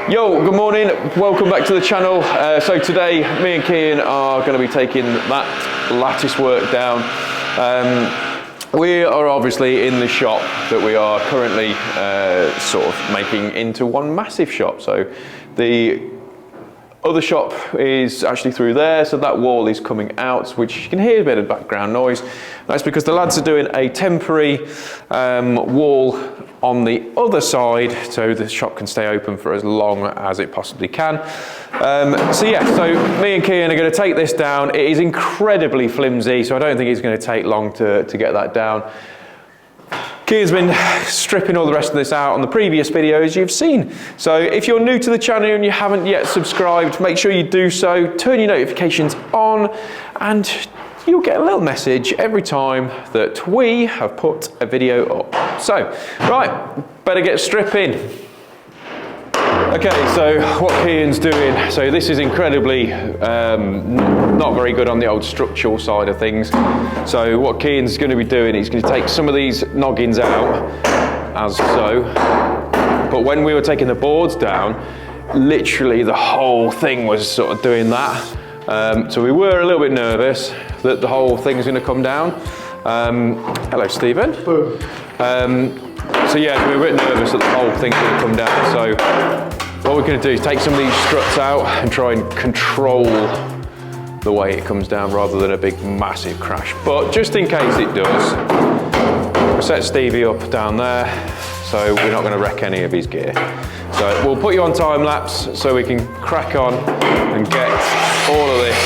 Yo, good morning, welcome back to the channel. So today, me and Kian are going to be taking that lattice work down. We are obviously in the shop that we are currently sort of making into one massive shop. So the other shop is actually through there, so that wall is coming out, which you can hear a bit of background noise. That's because the lads are doing a temporary wall on the other side, so the shop can stay open for as long as it possibly can. So me and Kian are going to take this down. It is incredibly flimsy, so I don't think it's going to take long to get that down. Kian's been stripping all the rest of this out on the previous videos you've seen. So if you're new to the channel and you haven't yet subscribed, make sure you do so, turn your notifications on, and you'll get a little message every time that we have put a video up. So, right, better get stripping. Okay, so what Kian's doing, so this is incredibly not very good on the old structural side of things. So what Kian's going to be doing, he's going to take some of these noggins out, as so. But when we were taking the boards down, literally the whole thing was sort of doing that. So we were a little bit nervous that the whole thing's going to come down. Hello, Stephen. So yeah, we were a bit nervous that the whole thing's going to come down. So what we're going to do is take some of these struts out and try and control the way it comes down rather than a big massive crash. But just in case it does, we'll set Stevie up down there so we're not going to wreck any of his gear. So we'll put you on time lapse so we can crack on and get all of this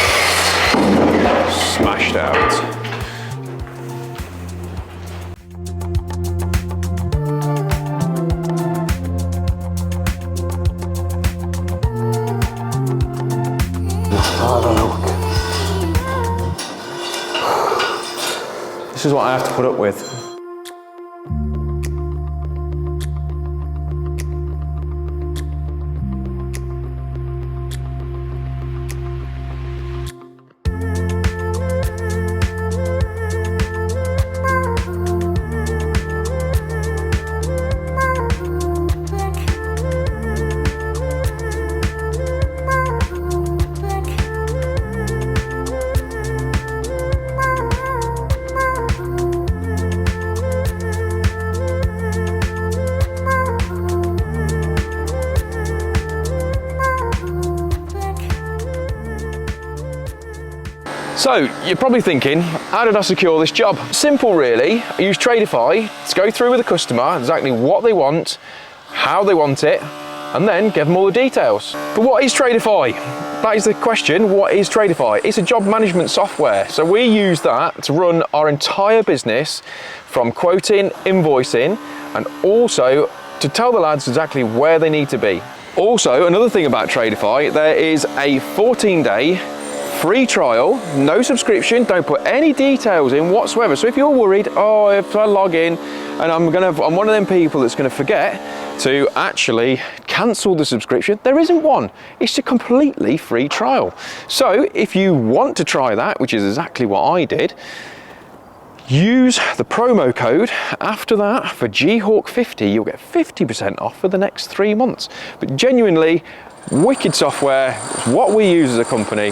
smashed out. This is what I have to put up with. So, you're probably thinking, how did I secure this job? Simple really. I use Tradify to go through with the customer exactly what they want, how they want it, and then give them all the details. But what is Tradify? That is the question, what is Tradify? It's a job management software. So we use that to run our entire business from quoting, invoicing, and also to tell the lads exactly where they need to be. Also, another thing about Tradify, there is a 14-day free trial, no subscription, don't put any details in whatsoever. So if you're worried, oh, if I log in and I'm one of them people that's going to forget to actually cancel the subscription, there isn't one. It's a completely free trial. So if you want to try that, which is exactly what I did, use the promo code after that for GHawk50. You'll get 50% off for the next 3 months. But genuinely, wicked software. It's what we use as a company.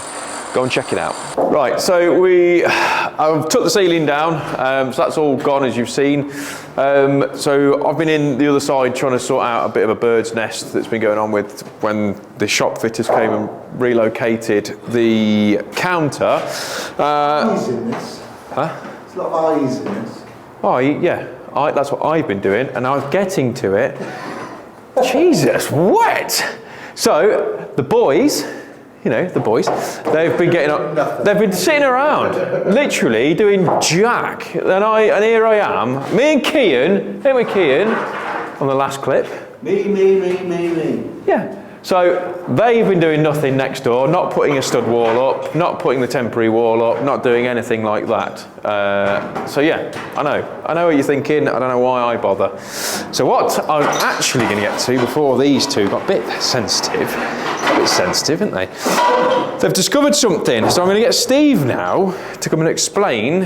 Go and check it out. Right, so I've took the ceiling down, so that's all gone as you've seen. So I've been in the other side trying to sort out a bit of a bird's nest that's been going on with when the shop fitters came and relocated the counter. Eyes in this. Huh? There's a lot of eyes in this. Oh yeah, that's what I've been doing, and I was getting to it. Jesus, wet! So the boys, you know, the boys, they've been getting up, they've been sitting around, literally doing jack. And here I am, me and Kian, here with Kian, on the last clip. Me. Yeah. So they've been doing nothing next door, not putting a stud wall up, not putting the temporary wall up, not doing anything like that. So yeah, I know what you're thinking. I don't know why I bother. So what I'm actually going to get to before these two got a bit sensitive, haven't they? They've discovered something. So I'm going to get Steve now to come and explain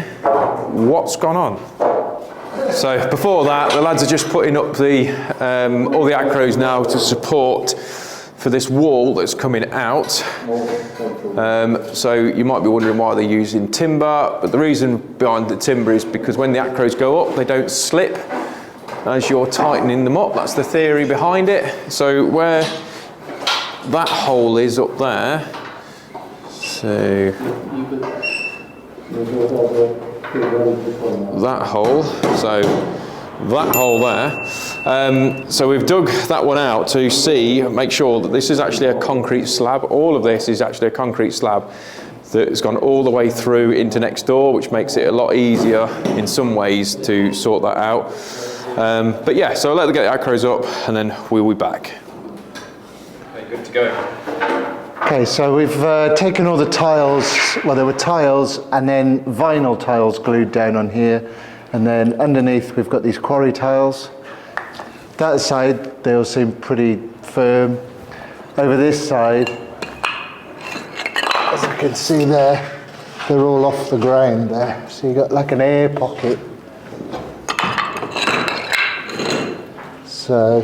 what's gone on. So before that, the lads are just putting up the all the acros now to support for this wall that's coming out. So you might be wondering why they're using timber, but the reason behind the timber is because when the acros go up, they don't slip as you're tightening them up. That's the theory behind it. So where that hole is up there, so that hole, so that hole there. So we've dug that one out to make sure that this is actually a concrete slab. All of this is actually a concrete slab that's gone all the way through into next door, which makes it a lot easier in some ways to sort that out. But yeah, so I'll let them get the acros up and then we'll be back. Okay, good to go. Okay, so we've taken all the tiles, well there were tiles and then vinyl tiles glued down on here, and then underneath we've got these quarry tiles. That side they all seem pretty firm. Over this side, as you can see there, they're all off the ground there. So you've got like an air pocket. So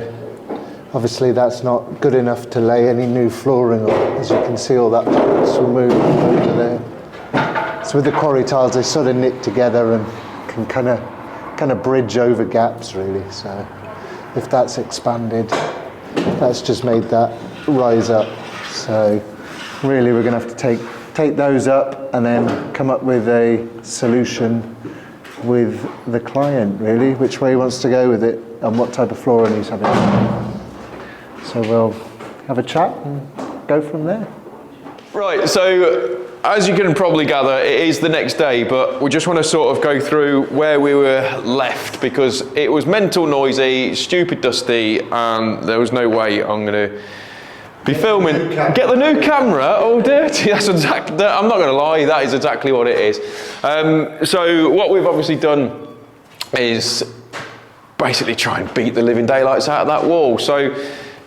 obviously that's not good enough to lay any new flooring on. As you can see, all that parts removed over there. So with the quarry tiles, they sort of knit together and can kind of bridge over gaps really. So if that's expanded, that's just made that rise up. So really we're going to have to take those up and then come up with a solution with the client really, which way he wants to go with it and what type of flooring he's having. So we'll have a chat and go from there. Right, so as you can probably gather, it is the next day, but we just want to sort of go through where we were left because it was mental noisy, stupid dusty, and there was no way I'm going to be filming. Get the new camera, all dirty. That's exactly, I'm not going to lie, that is exactly what it is. So what we've obviously done is basically try and beat the living daylights out of that wall. So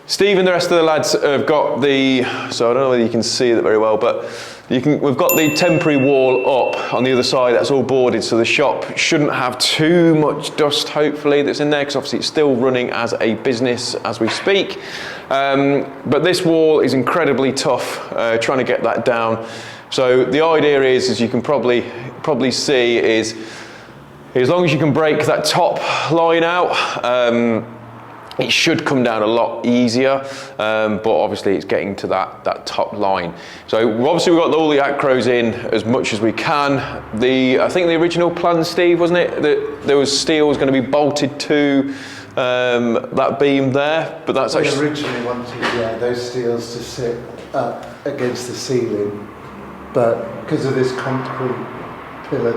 Steve and the rest of the lads have got so I don't know whether you can see it very well, but we've got the temporary wall up on the other side. That's all boarded, so the shop shouldn't have too much dust, hopefully, that's in there, because obviously it's still running as a business as we speak. But this wall is incredibly tough, trying to get that down. So the idea is, as you can probably see, is as long as you can break that top line out, it should come down a lot easier, but obviously it's getting to that top line. So obviously we've got all the acros in as much as we can. I think the original plan, Steve, wasn't it, that there was steel was going to be bolted to that beam there, but that's actually... We originally wanted those steels to sit up against the ceiling, but because of this concrete pillar...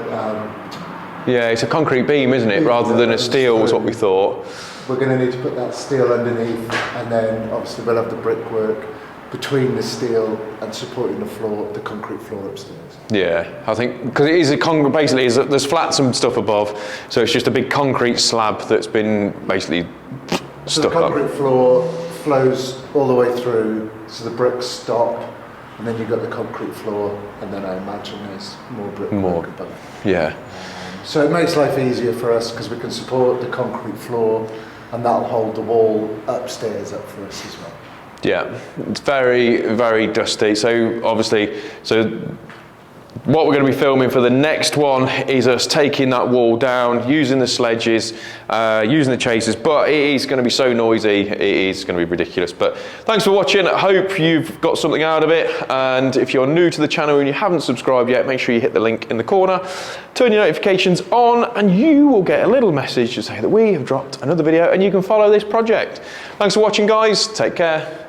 yeah, it's a concrete beam, isn't it, rather than a steel was what we thought. We're going to need to put that steel underneath, and then obviously we'll have the brickwork between the steel and supporting the floor, the concrete floor upstairs. Yeah, I think because it is basically there's flats and stuff above, so it's just a big concrete slab that's been basically stuck up. So the concrete floor flows all the way through, so the bricks stop, and then you've got the concrete floor, and then I imagine there's more brickwork above. Yeah. So it makes life easier for us because we can support the concrete floor, and that'll hold the wall upstairs up for us as well. Yeah, it's very, very dusty. So obviously, what we're going to be filming for the next one is us taking that wall down, using the sledges, using the chasers, but it is going to be so noisy, it is going to be ridiculous. But thanks for watching. I hope you've got something out of it, and if you're new to the channel and you haven't subscribed yet, make sure you hit the link in the corner, turn your notifications on, and you will get a little message to say that we have dropped another video and you can follow this project. Thanks for watching, guys. Take care.